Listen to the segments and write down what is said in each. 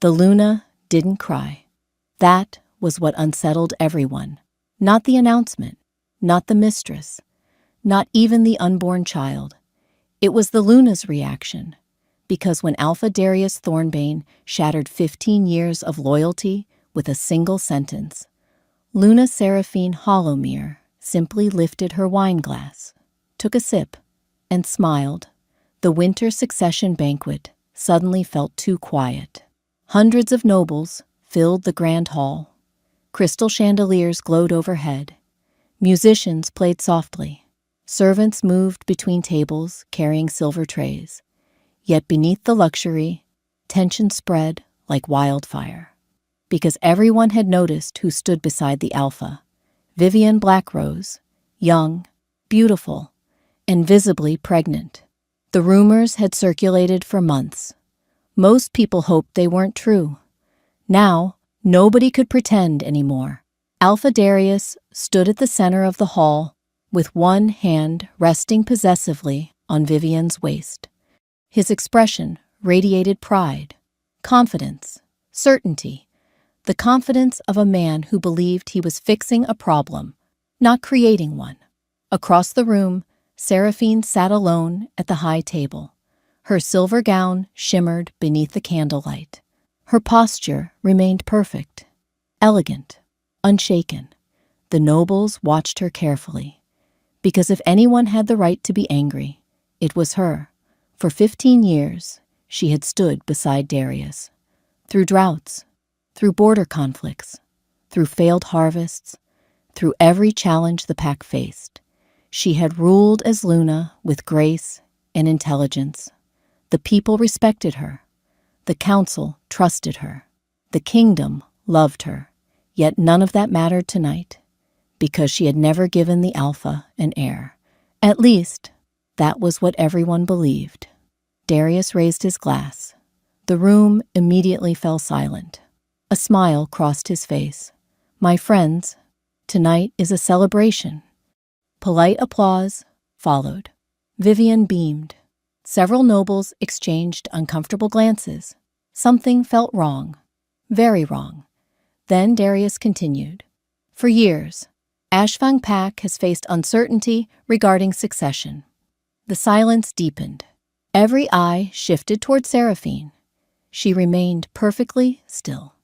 The Luna didn't cry. That was what unsettled everyone. Not the announcement, not the mistress, not even the unborn child. It was the Luna's reaction. Because when Alpha Darius Thornbane shattered 15 years of loyalty with a single sentence, Luna Seraphine Hollowmere simply lifted her wine glass, took a sip, and smiled. The winter succession banquet suddenly felt too quiet. Hundreds of nobles filled the grand hall. Crystal chandeliers glowed overhead. Musicians played softly. Servants moved between tables carrying silver trays. Yet beneath the luxury, tension spread like wildfire. Because everyone had noticed who stood beside the Alpha. Vivienne Blackrose, young, beautiful, and visibly pregnant. The rumors had circulated for months. Most people hoped they weren't true. Now, nobody could pretend anymore. Alpha Darius stood at the center of the hall, with one hand resting possessively on Vivienne's waist. His expression radiated pride, confidence, certainty, the confidence of a man who believed he was fixing a problem, not creating one. Across the room, Seraphine sat alone at the high table. Her silver gown shimmered beneath the candlelight. Her posture remained perfect, elegant, unshaken. The nobles watched her carefully, because if anyone had the right to be angry, it was her. For 15 years, she had stood beside Darius. Through droughts, through border conflicts, through failed harvests, through every challenge the pack faced, she had ruled as Luna with grace and intelligence. The people respected her. The council trusted her. The kingdom loved her. Yet none of that mattered tonight, because she had never given the Alpha an heir. At least, that was what everyone believed. Darius raised his glass. The room immediately fell silent. A smile crossed his face. My friends, tonight is a celebration. Polite applause followed. Vivienne beamed. Several nobles exchanged uncomfortable glances. Something felt wrong. Very wrong. Then Darius continued. For years, Ashfang Pak has faced uncertainty regarding succession. The silence deepened. Every eye shifted toward Seraphine. She remained perfectly still.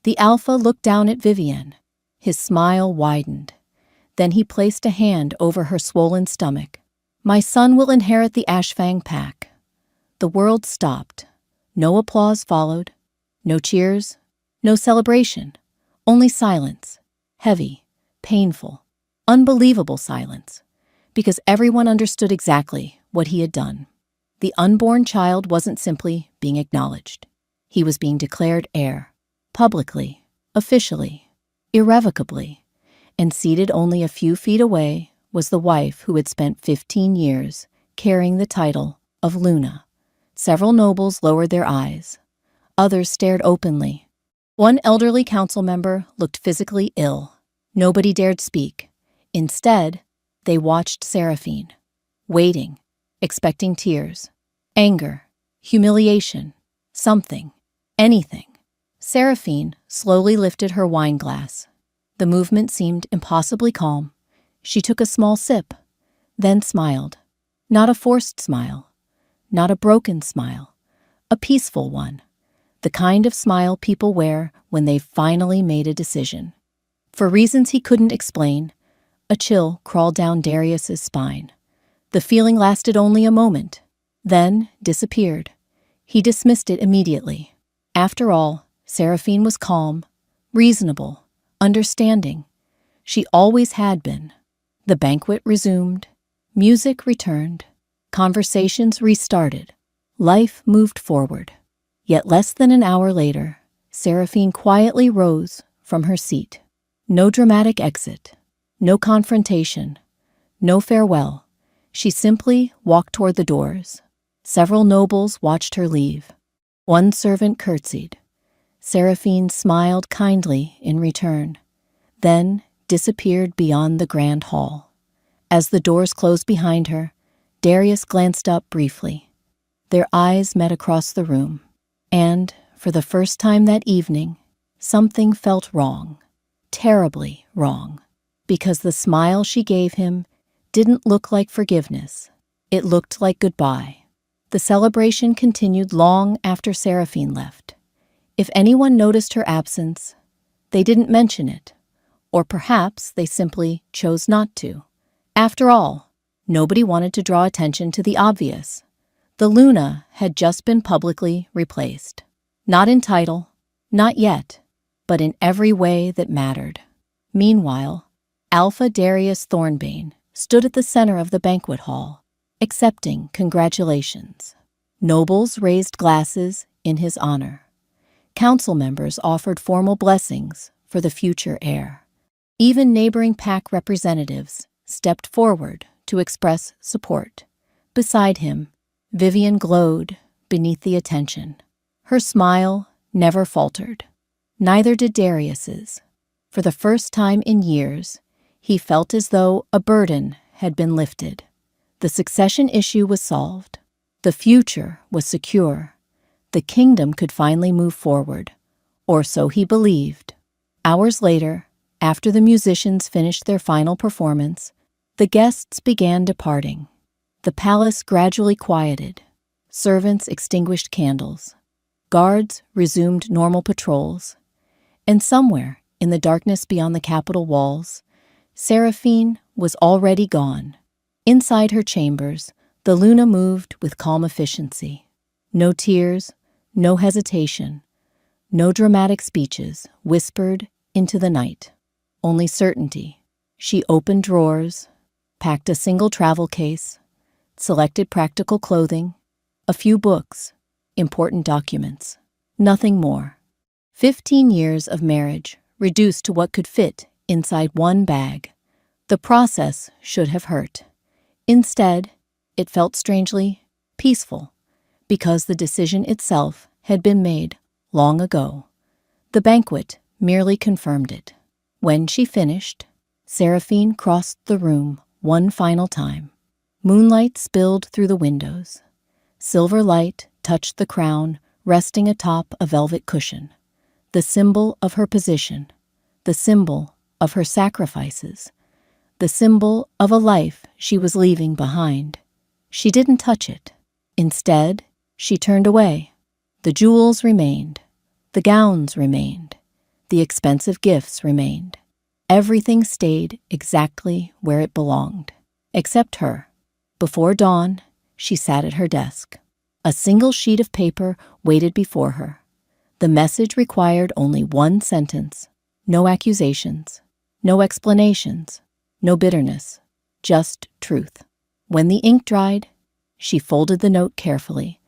The Alpha looked down at Vivienne. His smile widened. Then he placed a hand over her swollen stomach. My son will inherit the Ashfang Pack. The world stopped. No applause followed. No cheers. No celebration. Only silence. Heavy, painful, unbelievable silence. Because everyone understood exactly what he had done. The unborn child wasn't simply being acknowledged. He was being declared heir. Publicly, officially, irrevocably. And seated only a few feet away was the wife who had spent 15 years carrying the title of Luna. Several nobles lowered their eyes. Others stared openly. One elderly council member looked physically ill. Nobody dared speak. Instead, they watched Seraphine, waiting, expecting tears, anger, humiliation, something, anything. Seraphine slowly lifted her wine glass. The movement seemed impossibly calm. She took a small sip, then smiled. Not a forced smile, not a broken smile, a peaceful one. The kind of smile people wear when they've finally made a decision. For reasons he couldn't explain, a chill crawled down Darius's spine. The feeling lasted only a moment, then disappeared. He dismissed it immediately. After all, Seraphine was calm, reasonable, understanding. She always had been. The banquet resumed. Music returned. Conversations restarted. Life moved forward. Yet less than an hour later, Seraphine quietly rose from her seat. No dramatic exit. No confrontation. No farewell. She simply walked toward the doors. Several nobles watched her leave. One servant curtsied. Seraphine smiled kindly in return, then disappeared beyond the grand hall. As the doors closed behind her, Darius glanced up briefly. Their eyes met across the room, and, for the first time that evening, something felt wrong, terribly wrong, because the smile she gave him didn't look like forgiveness. It looked like goodbye. The celebration continued long after Seraphine left. If anyone noticed her absence, they didn't mention it, or perhaps they simply chose not to. After all, nobody wanted to draw attention to the obvious. The Luna had just been publicly replaced. Not in title, not yet, but in every way that mattered. Meanwhile, Alpha Darius Thornbane stood at the center of the banquet hall, accepting congratulations. Nobles raised glasses in his honor. Council members offered formal blessings for the future heir. Even neighboring pack representatives stepped forward to express support. Beside him, Vivian glowed beneath the attention. Her smile never faltered. Neither did Darius's. For the first time in years, he felt as though a burden had been lifted. The succession issue was solved. The future was secure. The kingdom could finally move forward, or so he believed. Hours later, after the musicians finished their final performance, the guests began departing. The palace gradually quieted. Servants extinguished candles. Guards resumed normal patrols. And somewhere, in the darkness beyond the capital walls, Seraphine was already gone. Inside her chambers, the Luna moved with calm efficiency. No tears, no hesitation, no dramatic speeches whispered into the night. Only certainty. She opened drawers, packed a single travel case, selected practical clothing, a few books, important documents. Nothing more. 15 years of marriage reduced to what could fit inside one bag. The process should have hurt. Instead, it felt strangely peaceful, because the decision itself had been made long ago. The banquet merely confirmed it. When she finished, Seraphine crossed the room one final time. Moonlight spilled through the windows. Silver light touched the crown resting atop a velvet cushion, the symbol of her position, the symbol of her sacrifices, the symbol of a life she was leaving behind. She didn't touch it. Instead, she turned away. The jewels remained. The gowns remained. The expensive gifts remained. Everything stayed exactly where it belonged, except her. Before dawn, she sat at her desk. A single sheet of paper waited before her. The message required only one sentence. No accusations, no explanations, no bitterness, just truth. When the ink dried, she folded the note carefully,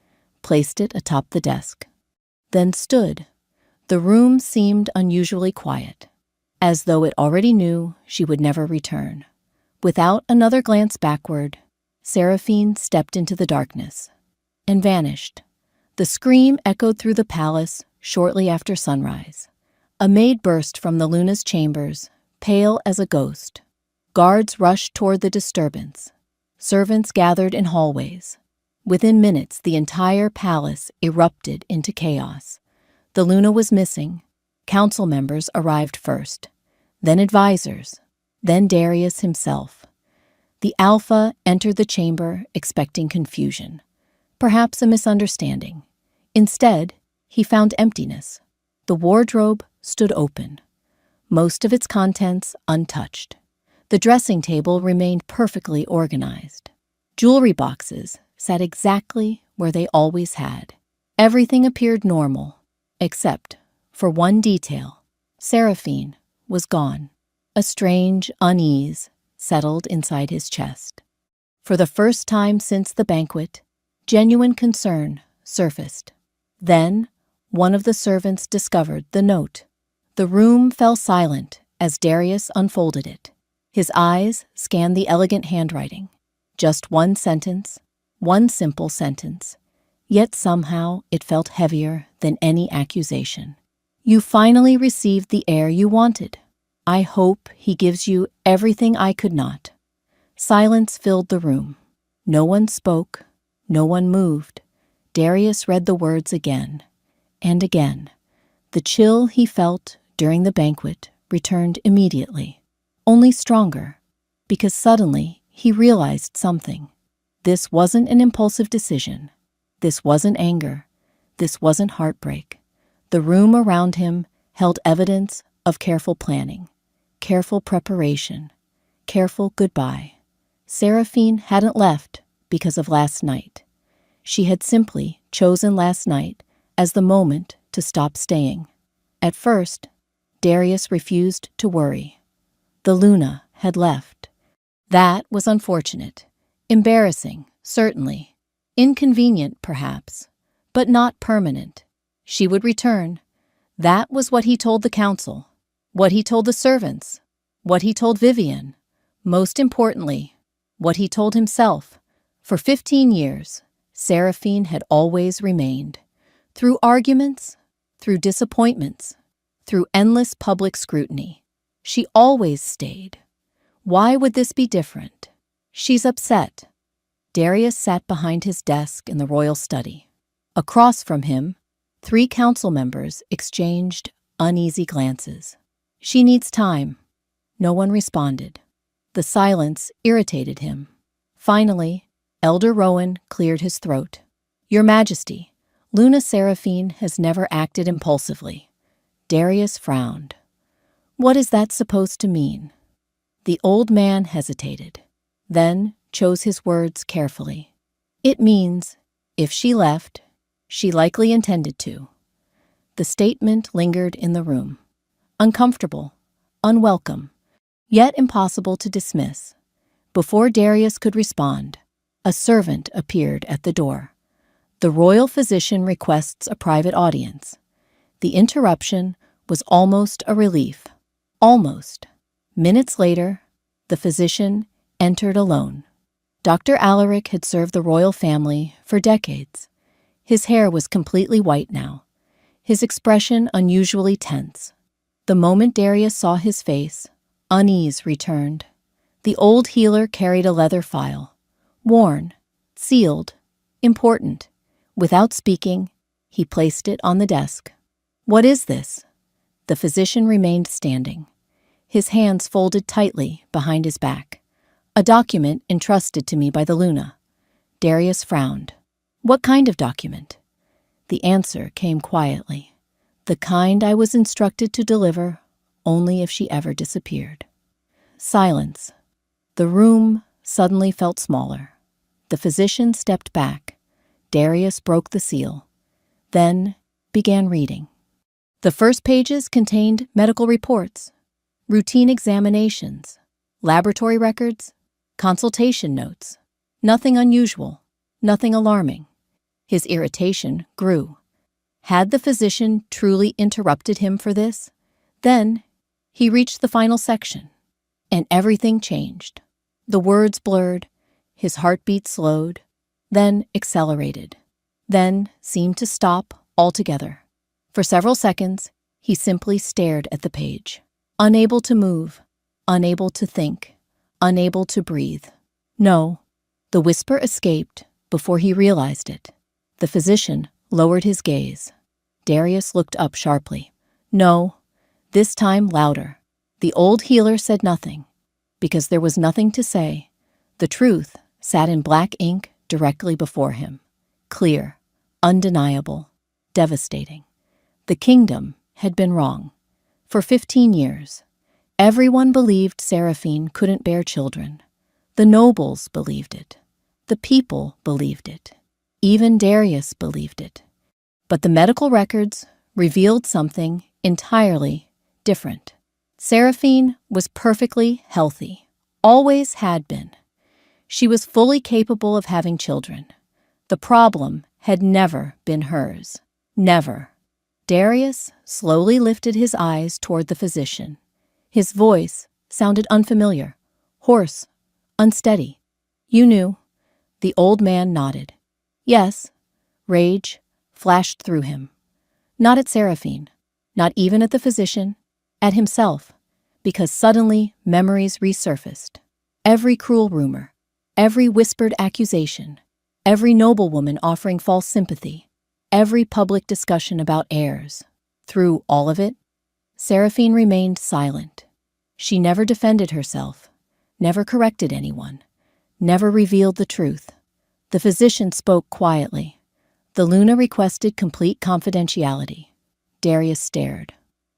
placed it atop the desk, then stood. The room seemed unusually quiet, as though it already knew she would never return. Without another glance backward, Seraphine stepped into the darkness and vanished. The scream echoed through the palace shortly after sunrise. A maid burst from the Luna's chambers, pale as a ghost. Guards rushed toward the disturbance. Servants gathered in hallways. Within minutes, the entire palace erupted into chaos. The Luna was missing. Council members arrived first, then advisors, then Darius himself. The Alpha entered the chamber expecting confusion, perhaps a misunderstanding. Instead, he found emptiness. The wardrobe stood open, most of its contents untouched. The dressing table remained perfectly organized. Jewelry boxes sat exactly where they always had. Everything appeared normal, except for one detail. Seraphine was gone. A strange unease settled inside his chest. For the first time since the banquet, genuine concern surfaced. Then, one of the servants discovered the note. The room fell silent as Darius unfolded it. His eyes scanned the elegant handwriting. Just one sentence, one simple sentence. Yet somehow it felt heavier than any accusation. You finally received the heir you wanted. I hope he gives you everything I could not. Silence filled the room. No one spoke. No one moved. Darius read the words again. and again. The chill he felt during the banquet returned immediately, only stronger, because suddenly he realized something. This wasn't an impulsive decision. This wasn't anger. This wasn't heartbreak. The room around him held evidence of careful planning, careful preparation, careful goodbye. Seraphine hadn't left because of last night. She had simply chosen last night as the moment to stop staying. At first, Darius refused to worry. The Luna had left. That was unfortunate, embarrassing, certainly, inconvenient perhaps, but not permanent. She would return. That was what he told the council, what he told the servants, what he told Vivian, most importantly, what he told himself. For 15 years, Seraphine had always remained. Through arguments, through disappointments, through endless public scrutiny, she always stayed. Why would this be different? She's upset. Darius sat behind his desk in the royal study. Across from him, 3 council members exchanged uneasy glances. She needs time. No one responded. The silence irritated him. Finally, Elder Rowan cleared his throat. Your Majesty, Luna Seraphine has never acted impulsively. Darius frowned. What is that supposed to mean? The old man hesitated, then chose his words carefully. It means, if she left, she likely intended to. The statement lingered in the room. Uncomfortable, unwelcome, yet impossible to dismiss. Before Darius could respond, a servant appeared at the door. The royal physician requests a private audience. The interruption was almost a relief. Almost. Minutes later, the physician entered alone. Dr. Alaric had served the royal family for decades. His hair was completely white now, his expression unusually tense. The moment Darius saw his face, unease returned. The old healer carried a leather file, worn, sealed, important. Without speaking, he placed it on the desk. What is this? The physician remained standing, his hands folded tightly behind his back. A document entrusted to me by the Luna. Darius frowned. What kind of document? The answer came quietly. The kind I was instructed to deliver only if she ever disappeared. Silence. The room suddenly felt smaller. The physician stepped back. Darius broke the seal, then began reading. The first pages contained medical reports, routine examinations, laboratory records, consultation notes. Nothing unusual, nothing alarming. His irritation grew. Had the physician truly interrupted him for this? Then he reached the final section, and everything changed. The words blurred, his heartbeat slowed, then accelerated, then seemed to stop altogether. For several seconds, he simply stared at the page, unable to move, unable to think, unable to breathe. No, the whisper escaped before he realized it. The physician lowered his gaze. Darius looked up sharply. No, this time louder. The old healer said nothing, because there was nothing to say. The truth sat in black ink directly before him, clear, undeniable, devastating. The kingdom had been wrong. For 15 years, everyone believed Seraphine couldn't bear children. The nobles believed it. The people believed it. Even Darius believed it. But the medical records revealed something entirely different. Seraphine was perfectly healthy, always had been. She was fully capable of having children. The problem had never been hers. Never. Darius slowly lifted his eyes toward the physician. His voice sounded unfamiliar, hoarse, unsteady. You knew. The old man nodded. Yes. Rage flashed through him. Not at Seraphine, not even at the physician, at himself, because suddenly memories resurfaced. Every cruel rumor, every whispered accusation, every noblewoman offering false sympathy, every public discussion about heirs. Through all of it, Seraphine remained silent. She never defended herself, never corrected anyone, never revealed the truth. The physician spoke quietly. The Luna requested complete confidentiality. Darius stared.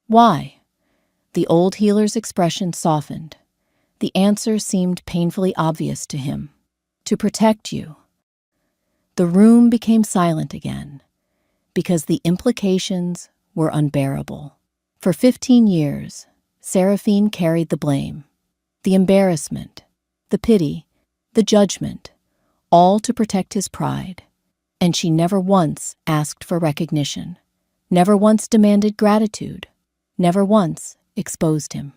Why? The old healer's expression softened. The answer seemed painfully obvious to him. To protect you. The room became silent again, because the implications were unbearable. For 15 years, Seraphine carried the blame, the embarrassment, the pity, the judgment, all to protect his pride. And she never once asked for recognition, never once demanded gratitude, never once exposed him.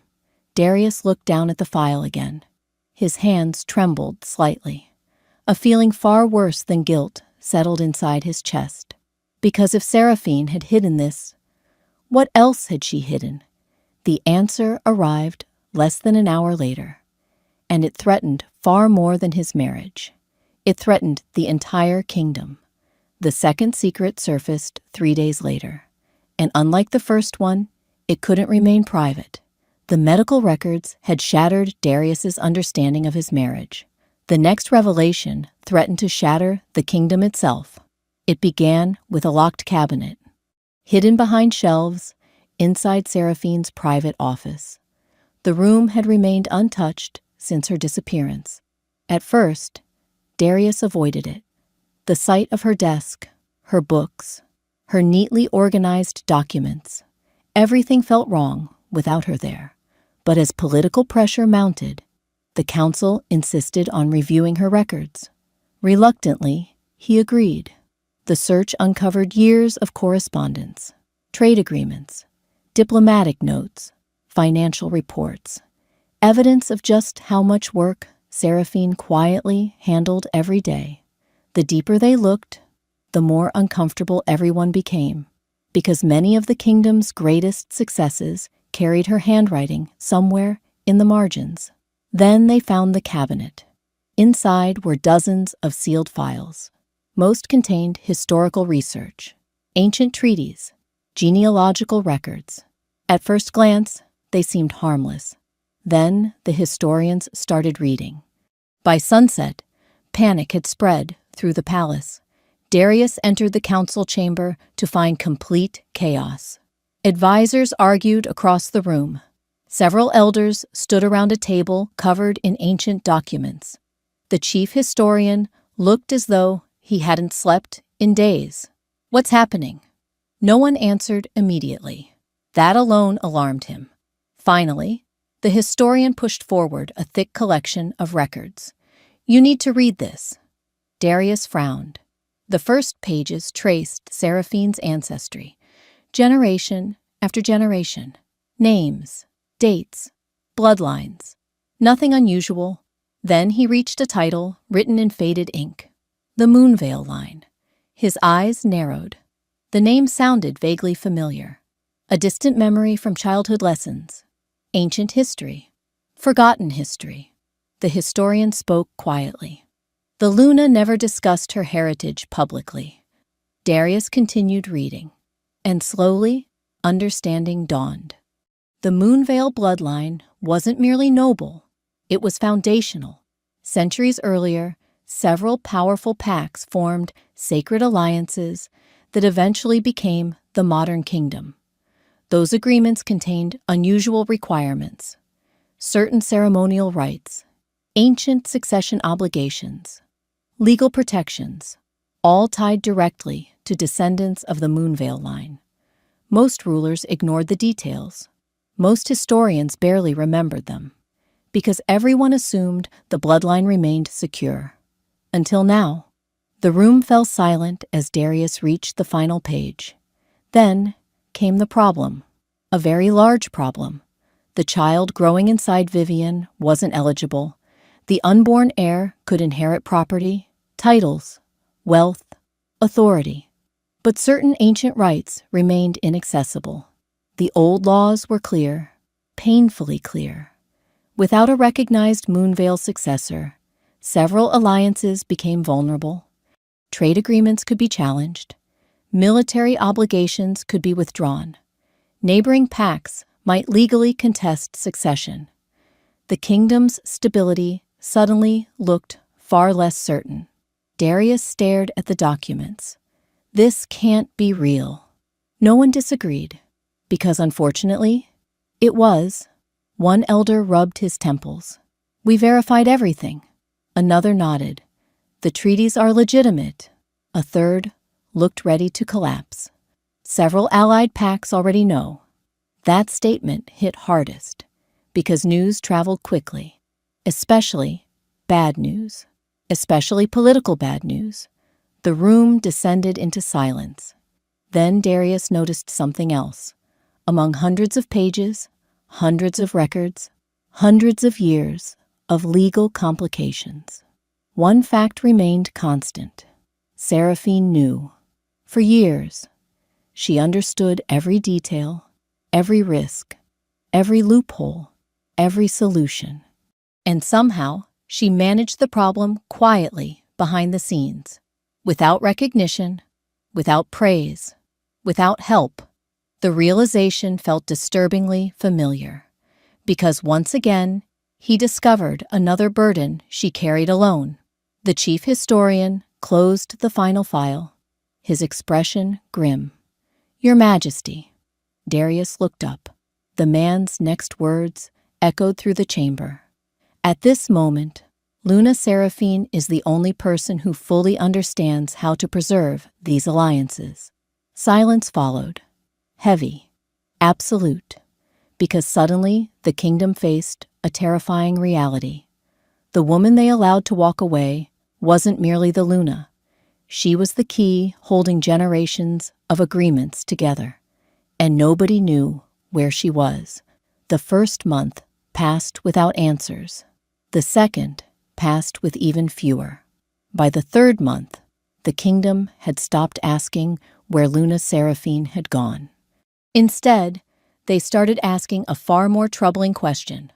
Darius looked down at the file again. His hands trembled slightly. A feeling far worse than guilt settled inside his chest. Because if Seraphine had hidden this, what else had she hidden? The answer arrived less than an hour later, and it threatened far more than his marriage. It threatened the entire kingdom. The second secret surfaced 3 days later, and unlike the first one, it couldn't remain private. The medical records had shattered Darius's understanding of his marriage. The next revelation threatened to shatter the kingdom itself. It began with a locked cabinet, hidden behind shelves inside Seraphine's private office. The room had remained untouched since her disappearance. At first, Darius avoided it. The sight of her desk, her books, her neatly organized documents, everything felt wrong without her there. But as political pressure mounted, the council insisted on reviewing her records. Reluctantly, he agreed. The search uncovered years of correspondence, trade agreements, diplomatic notes, financial reports, evidence of just how much work Seraphine quietly handled every day. The deeper they looked, the more uncomfortable everyone became, because many of the kingdom's greatest successes carried her handwriting somewhere in the margins. Then they found the cabinet. Inside were dozens of sealed files. Most contained historical research, ancient treaties, genealogical records. At first glance, they seemed harmless. Then the historians started reading. By sunset, panic had spread through the palace. Darius entered the council chamber to find complete chaos. Advisors argued across the room. Several elders stood around a table covered in ancient documents. The chief historian looked as though he hadn't slept in days. What's happening? No one answered immediately. That alone alarmed him. Finally, the historian pushed forward a thick collection of records. You need to read this. Darius frowned. The first pages traced Seraphine's ancestry, generation after generation. Names, dates, bloodlines. Nothing unusual. Then he reached a title written in faded ink. The Moonveil line. His eyes narrowed. The name sounded vaguely familiar. A distant memory from childhood lessons. Ancient history. Forgotten history. The historian spoke quietly. The Luna never discussed her heritage publicly. Darius continued reading, and slowly, understanding dawned. The Moonveil bloodline wasn't merely noble, it was foundational. Centuries earlier, several powerful pacts formed sacred alliances that eventually became the modern kingdom. Those agreements contained unusual requirements, certain ceremonial rites, ancient succession obligations, legal protections, all tied directly to descendants of the Moonveil line. Most rulers ignored the details. Most historians barely remembered them, because everyone assumed the bloodline remained secure. Until now. The room fell silent as Darius reached the final page. Then came the problem, a very large problem. The child growing inside Vivian wasn't eligible. The unborn heir could inherit property, titles, wealth, authority. But certain ancient rights remained inaccessible. The old laws were clear, painfully clear. Without a recognized Moonveil successor, several alliances became vulnerable. Trade agreements could be challenged. Military obligations could be withdrawn. Neighboring pacts might legally contest succession. The kingdom's stability suddenly looked far less certain. Darius stared at the documents. This can't be real. No one disagreed, because unfortunately, it was. One elder rubbed his temples. We verified everything. Another nodded. The treaties are legitimate. A third looked ready to collapse. Several allied pacts already know. That statement hit hardest, because news traveled quickly, especially bad news, especially political bad news. The room descended into silence. Then Darius noticed something else. Among hundreds of pages, hundreds of records, hundreds of years of legal complications, one fact remained constant. Seraphine knew. For years, she understood every detail, every risk, every loophole, every solution. And somehow, she managed the problem quietly behind the scenes, without recognition, without praise, without help. The realization felt disturbingly familiar, because once again, he discovered another burden she carried alone. The chief historian closed the final file, his expression grim. "Your Majesty." Darius looked up. The man's next words echoed through the chamber. At this moment, Luna Seraphine is the only person who fully understands how to preserve these alliances. Silence followed, heavy, absolute, because suddenly the kingdom faced a terrifying reality. The woman they allowed to walk away wasn't merely the Luna. She was the key holding generations of agreements together, and nobody knew where she was. The first month passed without answers. The second passed with even fewer. By the third month, the kingdom had stopped asking where Luna Seraphine had gone. Instead, they started asking a far more troubling question.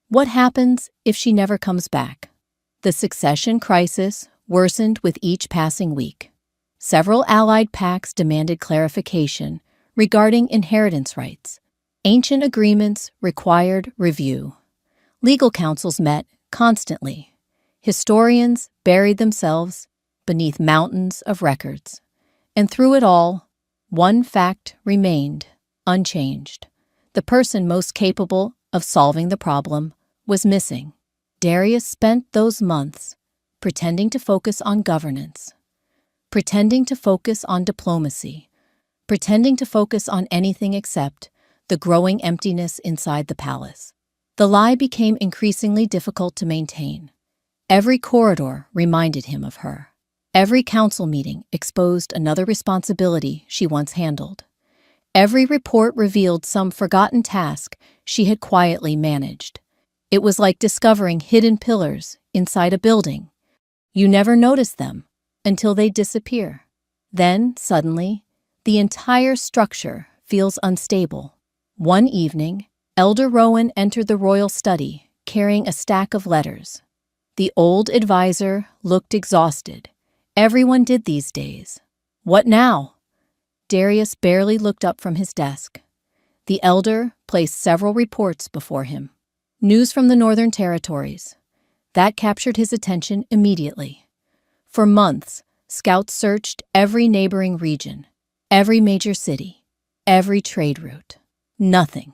What happens if she never comes back? The succession crisis worsened with each passing week. Several allied pacts demanded clarification regarding inheritance rights. Ancient agreements required review. Legal councils met constantly. Historians buried themselves beneath mountains of records. And through it all, one fact remained unchanged. The person most capable of solving the problem was missing. Darius spent those months pretending to focus on governance, pretending to focus on diplomacy, pretending to focus on anything except the growing emptiness inside the palace. The lie became increasingly difficult to maintain. Every corridor reminded him of her. Every council meeting exposed another responsibility she once handled. Every report revealed some forgotten task she had quietly managed. It was like discovering hidden pillars inside a building. You never notice them until they disappear. Then, suddenly, the entire structure feels unstable. One evening, Elder Rowan entered the royal study carrying a stack of letters. The old advisor looked exhausted. Everyone did these days. What now? Darius barely looked up from his desk. The elder placed several reports before him. News from the Northern Territories. That captured his attention immediately. For months, scouts searched every neighboring region, every major city, every trade route. Nothing.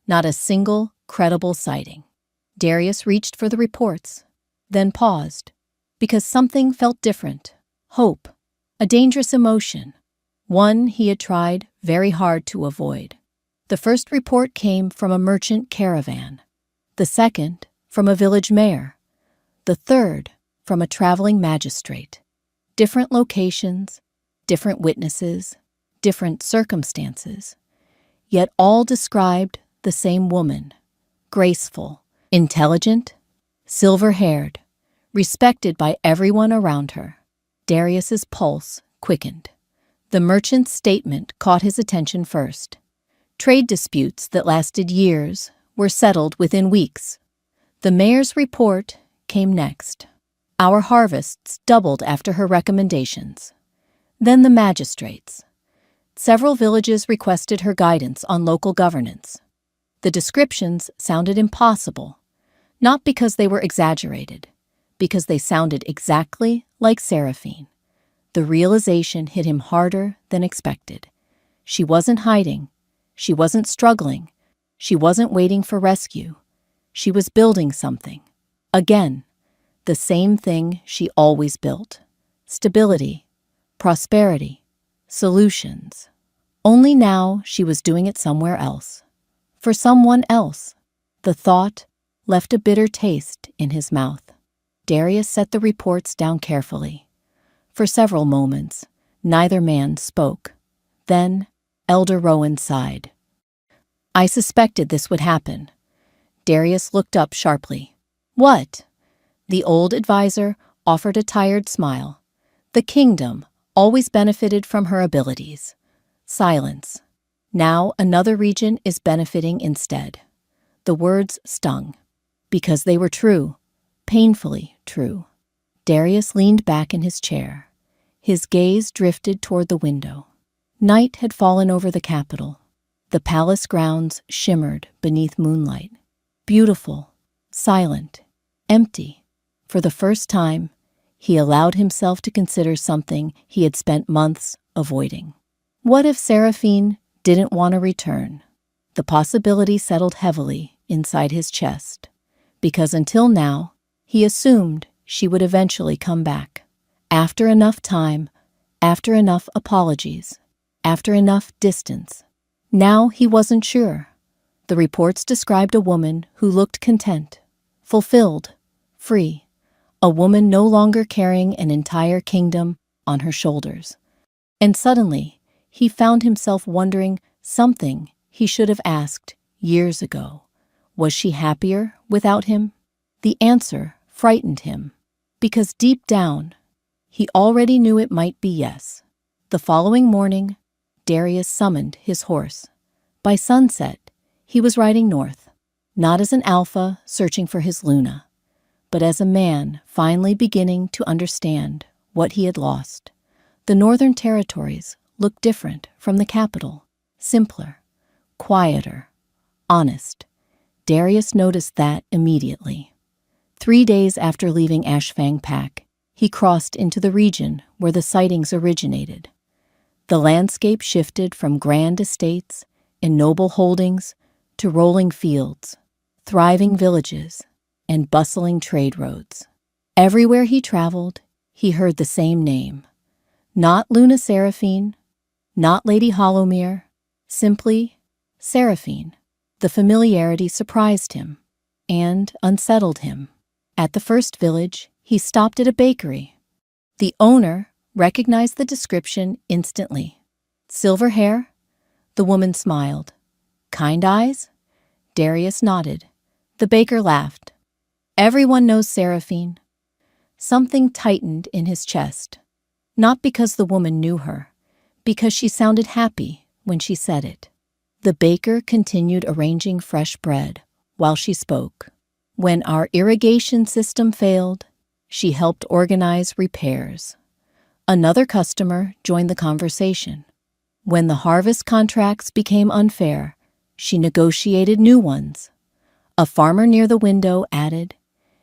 Not a single credible sighting. Darius reached for the reports, then paused, because something felt different. Hope. A dangerous emotion. One he had tried very hard to avoid. The first report came from a merchant caravan. The second, from a village mayor. The third, from a traveling magistrate. Different locations, different witnesses, different circumstances. Yet all described the same woman. Graceful, intelligent, silver-haired, respected by everyone around her. Darius's pulse quickened. The merchant's statement caught his attention first. Trade disputes that lasted years were settled within weeks. The mayor's report came next. Our harvests doubled after her recommendations. Then the magistrates. Several villages requested her guidance on local governance. The descriptions sounded impossible, not because they were exaggerated, because they sounded exactly like Seraphine. The realization hit him harder than expected. She wasn't hiding. She wasn't struggling. She wasn't waiting for rescue. She was building something. Again, the same thing she always built. Stability, prosperity, solutions. Only now she was doing it somewhere else. For someone else. The thought left a bitter taste in his mouth. Darius set the reports down carefully. For several moments, neither man spoke. Then, Elder Rowan sighed. "I suspected this would happen." Darius looked up sharply. "What?" The old advisor offered a tired smile. "The kingdom always benefited from her abilities." Silence. "Now another region is benefiting instead." The words stung. Because they were true. Painfully true. Darius leaned back in his chair. His gaze drifted toward the window. Night had fallen over the capital. The palace grounds shimmered beneath moonlight. Beautiful, silent, empty. For the first time, he allowed himself to consider something he had spent months avoiding. What if Seraphine didn't want to return? The possibility settled heavily inside his chest, because until now, he assumed she would eventually come back. After enough time, after enough apologies, after enough distance. Now he wasn't sure. The reports described a woman who looked content, fulfilled, free. A woman no longer carrying an entire kingdom on her shoulders. And suddenly, he found himself wondering something he should have asked years ago. Was she happier without him? The answer frightened him, because deep down, he already knew it might be yes. The following morning, Darius summoned his horse. By sunset, he was riding north, not as an alpha searching for his Luna, but as a man finally beginning to understand what he had lost. The northern territories looked different from the capital, simpler, quieter, honest. Darius noticed that immediately. 3 days after leaving Ashfang Pack, he crossed into the region where the sightings originated. The landscape shifted from grand estates and noble holdings to rolling fields, thriving villages, and bustling trade roads. Everywhere he traveled, he heard the same name. Not Luna Seraphine, not Lady Hollowmere, simply Seraphine. The familiarity surprised him and unsettled him. At the first village, he stopped at a bakery. The owner recognized the description instantly. "Silver hair?" The woman smiled. "Kind eyes?" Darius nodded. The baker laughed. "Everyone knows Seraphine." Something tightened in his chest. Not because the woman knew her, because she sounded happy when she said it. The baker continued arranging fresh bread while she spoke. "When our irrigation system failed, she helped organize repairs." Another customer joined the conversation. "When the harvest contracts became unfair, she negotiated new ones." A farmer near the window added,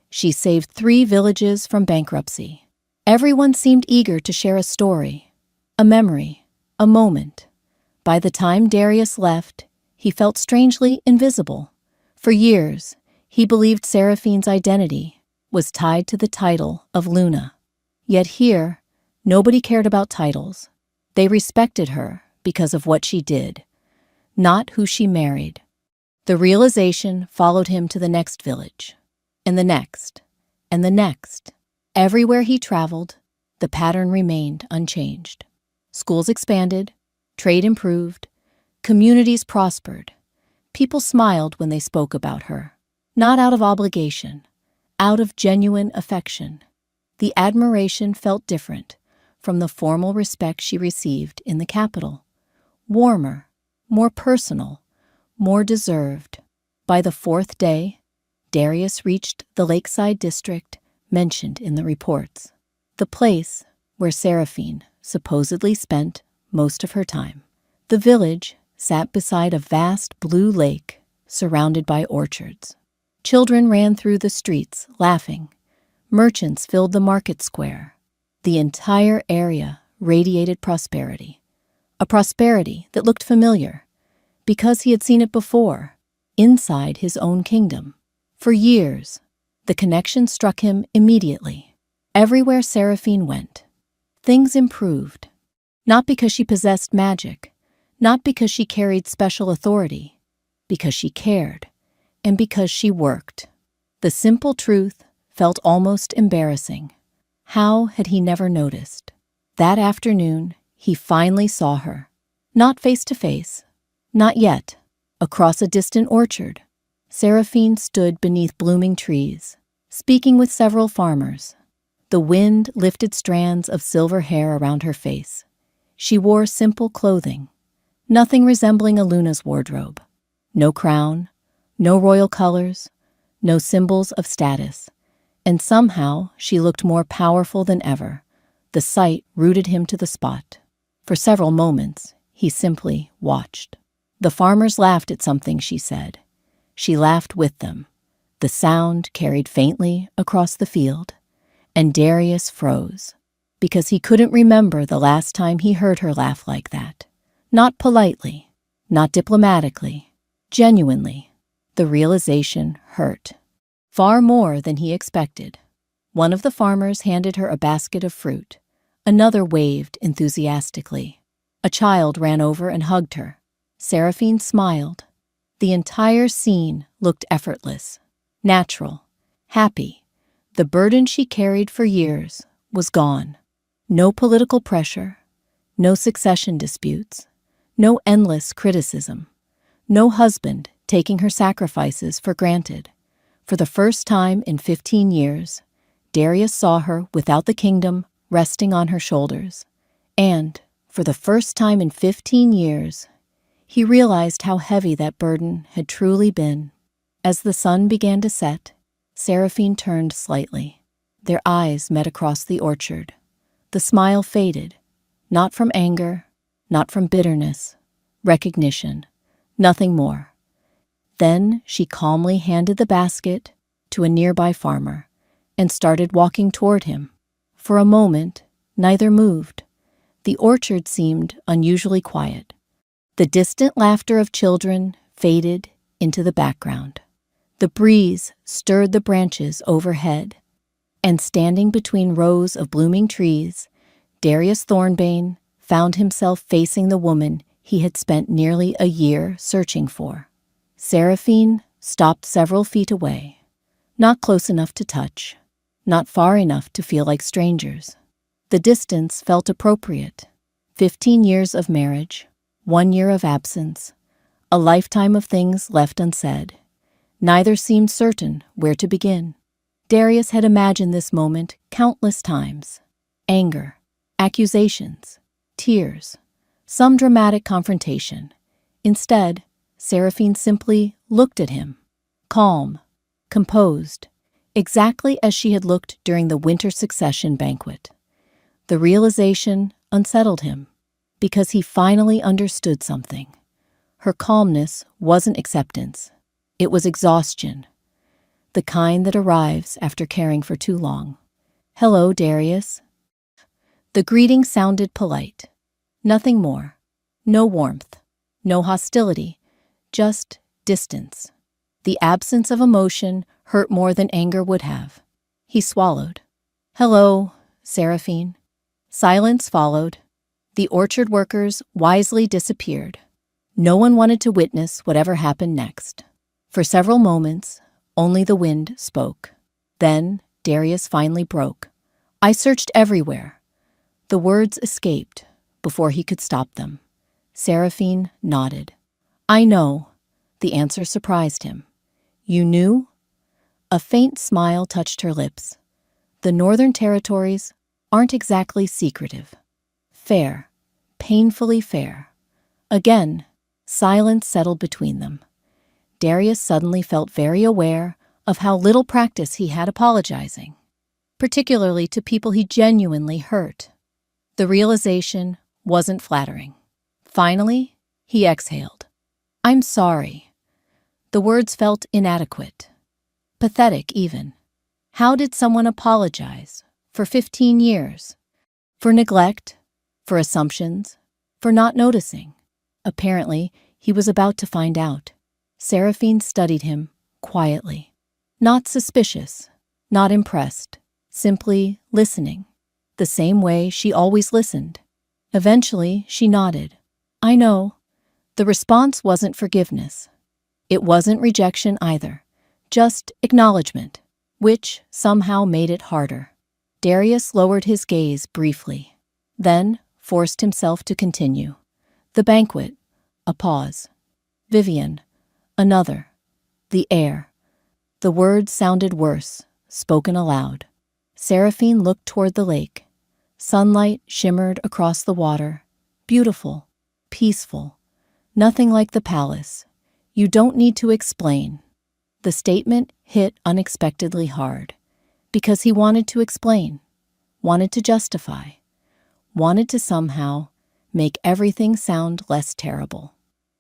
"She saved 3 villages from bankruptcy." Everyone seemed eager to share a story, a memory, a moment. By the time Darius left, he felt strangely invisible. For years, he believed Seraphine's identity was tied to the title of Luna. Yet here, nobody cared about titles. They respected her because of what she did, not who she married. The realization followed him to the next village, and the next, and the next. Everywhere he traveled, the pattern remained unchanged. Schools expanded, trade improved, communities prospered. People smiled when they spoke about her, not out of obligation, out of genuine affection. The admiration felt different from the formal respect she received in the capital. Warmer, more personal, more deserved. By the 4th day, Darius reached the lakeside district mentioned in the reports, the place where Seraphine supposedly spent most of her time. The village sat beside a vast blue lake surrounded by orchards. Children ran through the streets, laughing. Merchants filled the market square. The entire area radiated prosperity. A prosperity that looked familiar, because he had seen it before, inside his own kingdom. For years, the connection struck him immediately. Everywhere Seraphine went, things improved. Not because she possessed magic, not because she carried special authority, because she cared, and because she worked. The simple truth felt almost embarrassing. How had he never noticed? That afternoon, he finally saw her. Not face to face. Not yet. Across a distant orchard, Seraphine stood beneath blooming trees, speaking with several farmers. The wind lifted strands of silver hair around her face. She wore simple clothing, nothing resembling a Luna's wardrobe. No crown, no royal colors, no symbols of status. And somehow she looked more powerful than ever. The sight rooted him to the spot. For several moments, he simply watched. The farmers laughed at something she said. She laughed with them. The sound carried faintly across the field, and Darius froze, because he couldn't remember the last time he heard her laugh like that. Not politely, not diplomatically, genuinely. The realization hurt. Far more than he expected. One of the farmers handed her a basket of fruit. Another waved enthusiastically. A child ran over and hugged her. Seraphine smiled. The entire scene looked effortless, natural, happy. The burden she carried for years was gone. No political pressure, no succession disputes, no endless criticism, no husband taking her sacrifices for granted. For the first time in 15 years, Darius saw her without the kingdom resting on her shoulders. And, for the first time in 15 years, he realized how heavy that burden had truly been. As the sun began to set, Seraphine turned slightly. Their eyes met across the orchard. The smile faded, not from anger, not from bitterness, recognition, nothing more. Then she calmly handed the basket to a nearby farmer and started walking toward him. For a moment, neither moved. The orchard seemed unusually quiet. The distant laughter of children faded into the background. The breeze stirred the branches overhead, and standing between rows of blooming trees, Darius Thornbane found himself facing the woman he had spent nearly a year searching for. Seraphine stopped several feet away, not close enough to touch, not far enough to feel like strangers. The distance felt appropriate. 15 years of marriage, 1 year of absence, a lifetime of things left unsaid. Neither seemed certain where to begin. Darius had imagined this moment countless times. Anger, accusations, tears, some dramatic confrontation. Instead, Seraphine simply looked at him, calm, composed, exactly as she had looked during the winter succession banquet. The realization unsettled him, because he finally understood something. Her calmness wasn't acceptance. It was exhaustion, the kind that arrives after caring for too long. "Hello, Darius." The greeting sounded polite. Nothing more. No warmth. No hostility. Just distance. The absence of emotion hurt more than anger would have. He swallowed. "Hello, Seraphine." Silence followed. The orchard workers wisely disappeared. No one wanted to witness whatever happened next. For several moments, only the wind spoke. Then Darius finally broke. "I searched everywhere." The words escaped before he could stop them. Seraphine nodded. "I know." The answer surprised him. "You knew?" A faint smile touched her lips. The Northern Territories aren't exactly secretive. Fair, painfully fair. Again, silence settled between them. Darius suddenly felt very aware of how little practice he had apologizing, particularly to people he genuinely hurt. The realization wasn't flattering. Finally, He exhaled. I'm sorry. The words felt inadequate. Pathetic, even. How did someone apologize? For 15 years? For neglect? For assumptions? For not noticing? Apparently, he was about to find out. Seraphine studied him, quietly. Not suspicious, not impressed, simply listening. The same way she always listened. Eventually, she nodded. I know. The response wasn't forgiveness. It wasn't rejection either. Just acknowledgement, which somehow made it harder. Darius lowered his gaze briefly, then forced himself to continue. The banquet, a pause. Vivian, another. The heir. The words sounded worse, spoken aloud. Seraphine looked toward the lake. Sunlight shimmered across the water. Beautiful, peaceful. Nothing like the palace. You don't need to explain. The statement hit unexpectedly hard, because he wanted to explain, wanted to justify, wanted to somehow make everything sound less terrible.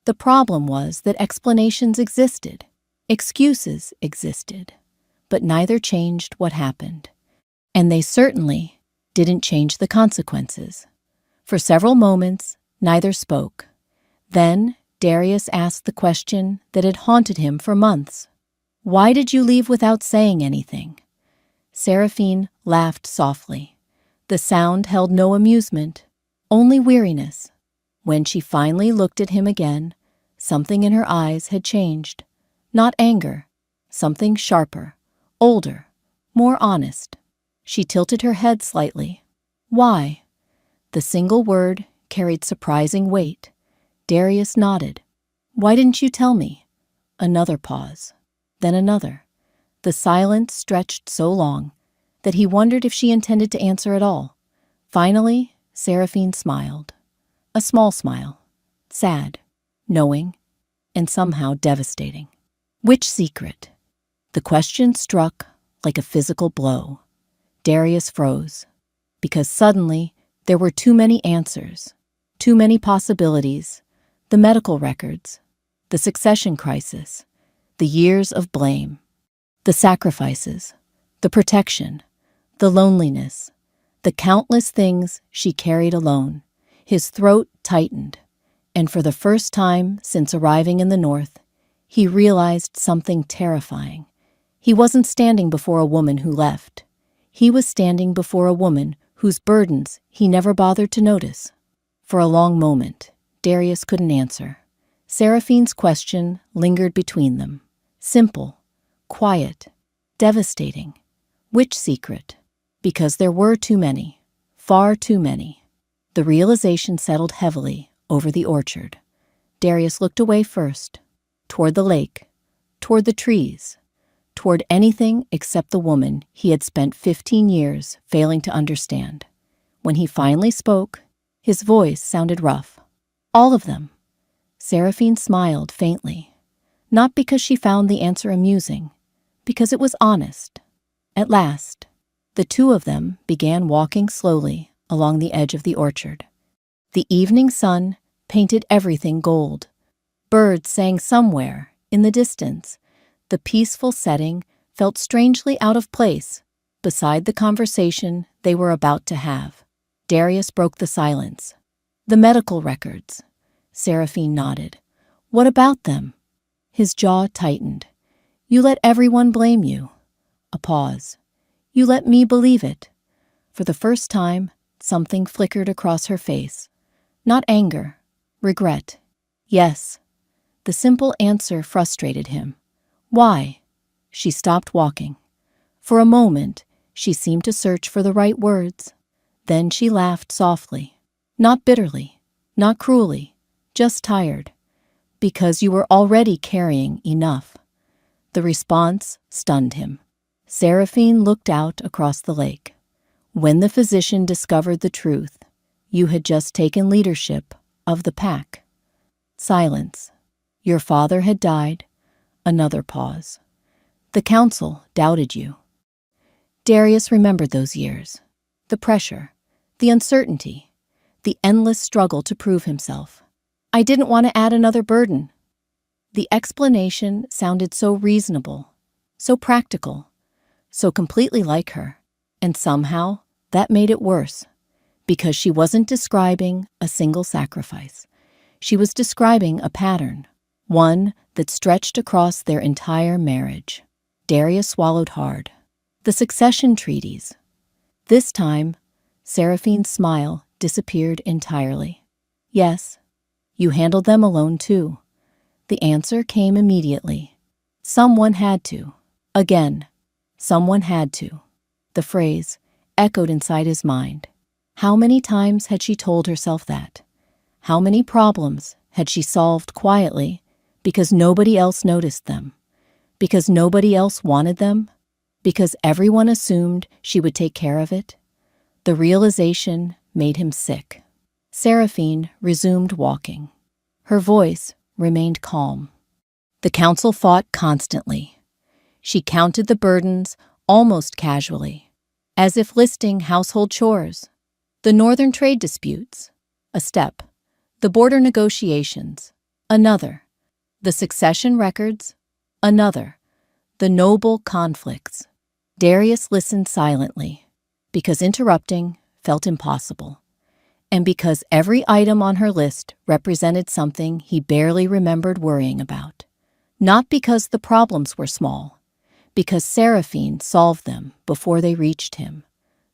The problem was that explanations existed, excuses existed, but neither changed what happened. And they certainly didn't change the consequences. For several moments, neither spoke. Then Darius asked the question that had haunted him for months. Why did you leave without saying anything? Seraphine laughed softly. The sound held no amusement, only weariness. When she finally looked at him again, something in her eyes had changed. Not anger, something sharper, older, more honest. She tilted her head slightly. Why? The single word carried surprising weight. Darius nodded. Why didn't you tell me? Another pause. Then another. The silence stretched so long that he wondered if she intended to answer at all. Finally, Seraphine smiled. A small smile. Sad, knowing, and somehow devastating. Which secret? The question struck like a physical blow. Darius froze, because suddenly there were too many answers, too many possibilities, the medical records, the succession crisis, the years of blame, the sacrifices, the protection, the loneliness, the countless things she carried alone. His throat tightened, and for the first time since arriving in the north, he realized something terrifying. He wasn't standing before a woman who left. He was standing before a woman whose burdens he never bothered to notice. For a long moment, Darius couldn't answer. Seraphine's question lingered between them. Simple, quiet, devastating. Which secret? Because there were too many, far too many. The realization settled heavily over the orchard. Darius looked away first, toward the lake, toward the trees, toward anything except the woman he had spent 15 years failing to understand. When he finally spoke, his voice sounded rough. All of them. Seraphine smiled faintly. Not because she found the answer amusing, because it was honest. At last, the two of them began walking slowly along the edge of the orchard. The evening sun painted everything gold. Birds sang somewhere in the distance. The peaceful setting felt strangely out of place beside the conversation they were about to have. Darius broke the silence. The medical records. Seraphine nodded. What about them? His jaw tightened. You let everyone blame you. A pause. You let me believe it. For the first time, something flickered across her face. Not anger, regret. Yes. The simple answer frustrated him. Why? She stopped walking. For a moment, she seemed to search for the right words. Then she laughed softly. Not bitterly, not cruelly, just tired. Because you were already carrying enough. The response stunned him. Seraphine looked out across the lake. When the physician discovered the truth, you had just taken leadership of the pack. Silence. Your father had died. Another pause. The council doubted you. Darius remembered those years. The pressure, the uncertainty, the endless struggle to prove himself. I didn't want to add another burden. The explanation sounded so reasonable, so practical, so completely like her, and somehow that made it worse, because she wasn't describing a single sacrifice. She was describing a pattern, one that stretched across their entire marriage. Darius swallowed hard. The succession treaties. This time, Seraphine's smile disappeared entirely. Yes, you handled them alone too. The answer came immediately. Someone had to. Again, someone had to. The phrase echoed inside his mind. How many times had she told herself that? How many problems had she solved quietly because nobody else noticed them? Because nobody else wanted them? Because everyone assumed she would take care of it? The realization made him sick. Seraphine resumed walking. Her voice remained calm. The council fought constantly. She counted the burdens almost casually, as if listing household chores. The northern trade disputes, a step. The border negotiations, another. The succession records, another. The noble conflicts. Darius listened silently, because interrupting felt impossible, and because every item on her list represented something he barely remembered worrying about. Not because the problems were small, because Seraphine solved them before they reached him.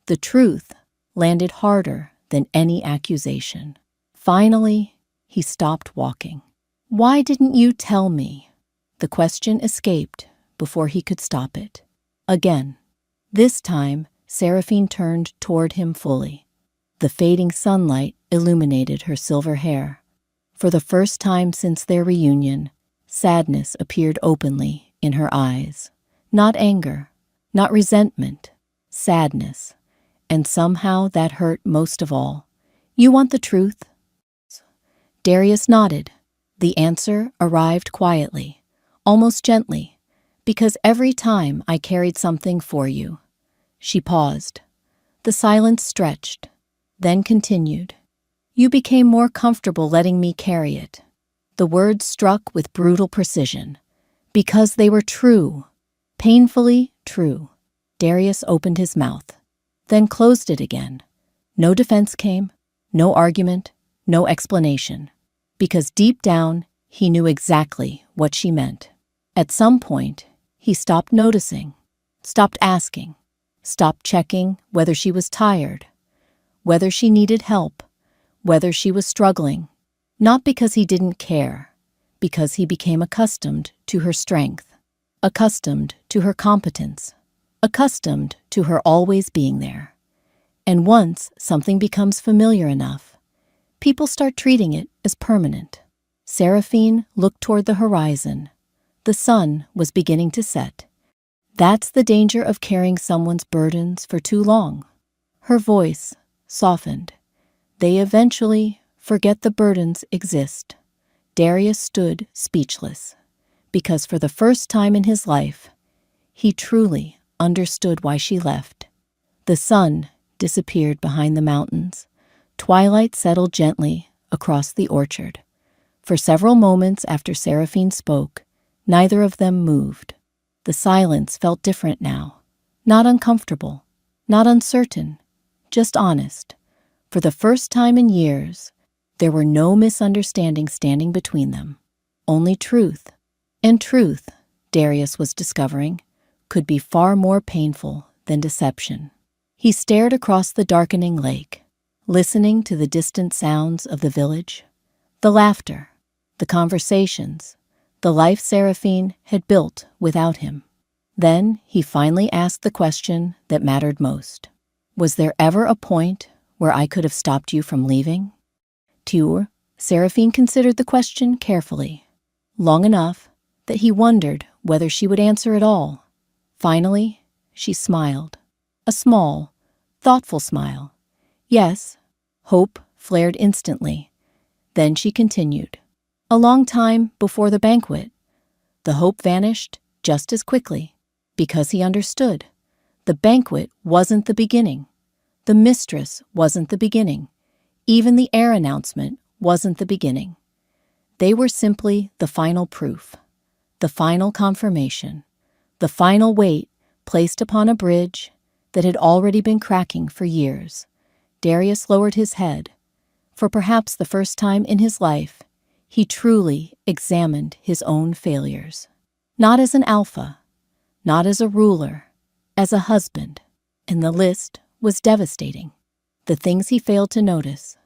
The truth landed harder than any accusation. Finally, he stopped walking. Why didn't you tell me? The question escaped before he could stop it. Again. This time, Seraphine turned toward him fully. The fading sunlight illuminated her silver hair. For the first time since their reunion, sadness appeared openly in her eyes. Not anger, not resentment, sadness. And somehow that hurt most of all. You want the truth? Darius nodded. The answer arrived quietly, almost gently, because every time I carried something for you. She paused. The silence stretched, then continued. You became more comfortable letting me carry it. The words struck with brutal precision, because they were true, painfully true. Darius opened his mouth, then closed it again. No defense came, no argument, no explanation, because deep down he knew exactly what she meant. At some point, he stopped noticing, stopped asking, stopped checking whether she was tired, whether she needed help, whether she was struggling. Not because he didn't care, because he became accustomed to her strength, accustomed to her competence, accustomed to her always being there. And once something becomes familiar enough, people start treating it as permanent. Seraphine looked toward the horizon. The sun was beginning to set. That's the danger of carrying someone's burdens for too long. Her voice softened. They eventually forget the burdens exist. Darius stood speechless, because for the first time in his life, he truly understood why she left. The sun disappeared behind the mountains. Twilight settled gently across the orchard. For several moments after Seraphine spoke, neither of them moved. The silence felt different now. Not uncomfortable, not uncertain, just honest. For the first time in years, there were no misunderstandings standing between them. Only truth. And truth, Darius was discovering, could be far more painful than deception. He stared across the darkening lake, listening to the distant sounds of the village, the laughter, the conversations, the life Seraphine had built without him. Then he finally asked the question that mattered most. Was there ever a point where I could have stopped you from leaving? Tiur, Seraphine considered the question carefully, long enough that he wondered whether she would answer at all. Finally, she smiled. A small, thoughtful smile. Yes, hope flared instantly. Then she continued. A long time before the banquet, the hope vanished just as quickly, because he understood. The banquet wasn't the beginning. The mistress wasn't the beginning. Even the heir announcement wasn't the beginning. They were simply the final proof, the final confirmation, the final weight placed upon a bridge that had already been cracking for years. Darius lowered his head. For perhaps the first time in his life, he truly examined his own failures. Not as an alpha, not as a ruler, as a husband. And the list was devastating. The things he failed to notice,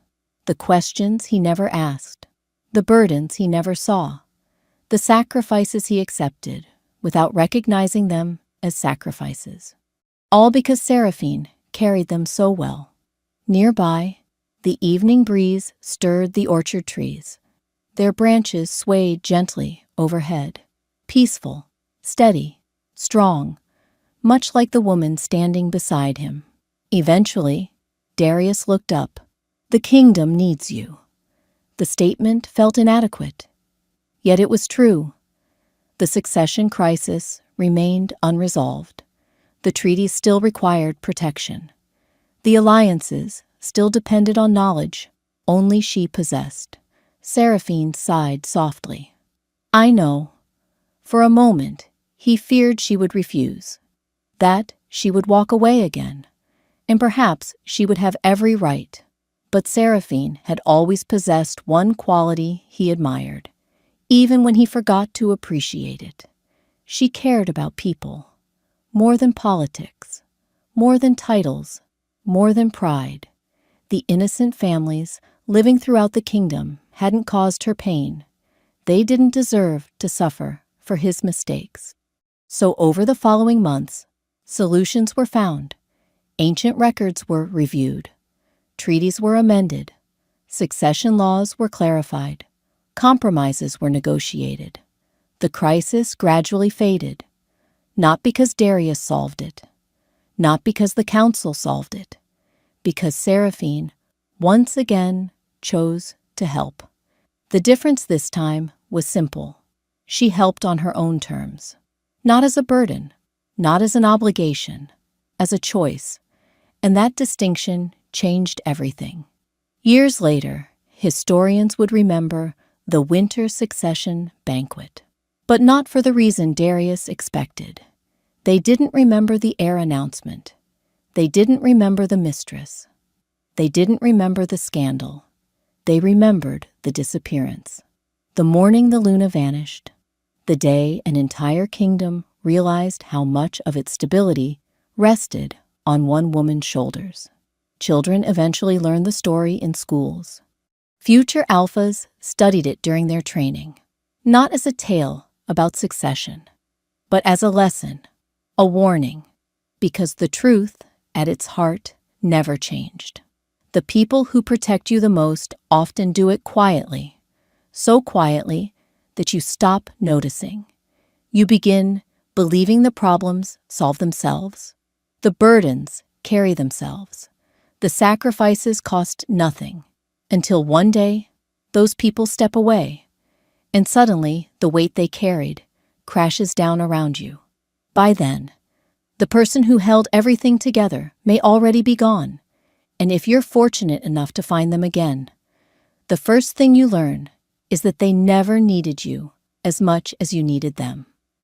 the questions he never asked, the burdens he never saw, the sacrifices he accepted without recognizing them as sacrifices. All because Seraphine carried them so well. Nearby, the evening breeze stirred the orchard trees. Their branches swayed gently overhead, peaceful, steady, strong, much like the woman standing beside him. Eventually, Darius looked up. The kingdom needs you. The statement felt inadequate, yet it was true. The succession crisis remained unresolved. The treaties still required protection. The alliances still depended on knowledge only she possessed. Seraphine sighed softly. I know. For a moment, he feared she would refuse, that she would walk away again, and perhaps she would have every right. But Seraphine had always possessed one quality he admired, even when he forgot to appreciate it. She cared about people, more than politics, more than titles, more than pride. The innocent families living throughout the kingdom hadn't caused her pain. They didn't deserve to suffer for his mistakes. So over the following months, solutions were found. Ancient records were reviewed. Treaties were amended. Succession laws were clarified. Compromises were negotiated. The crisis gradually faded, not because Darius solved it, not because the council solved it, because Seraphine once again chose to help. The difference this time was simple. She helped on her own terms, not as a burden, not as an obligation, as a choice, and that distinction changed everything. Years later, historians would remember the winter succession banquet, but not for the reason Darius expected. They didn't remember the heir announcement. They didn't remember the mistress. They didn't remember the scandal. They remembered the disappearance. The morning the Luna vanished, the day an entire kingdom realized how much of its stability rested on one woman's shoulders. Children eventually learned the story in schools. Future alphas studied it during their training, not as a tale about succession, but as a lesson, a warning, because the truth, at its heart, never changed. The people who protect you the most often do it quietly, so quietly that you stop noticing. You begin believing the problems solve themselves, the burdens carry themselves, the sacrifices cost nothing, until one day those people step away, and suddenly the weight they carried crashes down around you. By then, the person who held everything together may already be gone, and if you're fortunate enough to find them again, the first thing you learn is that they never needed you as much as you needed them.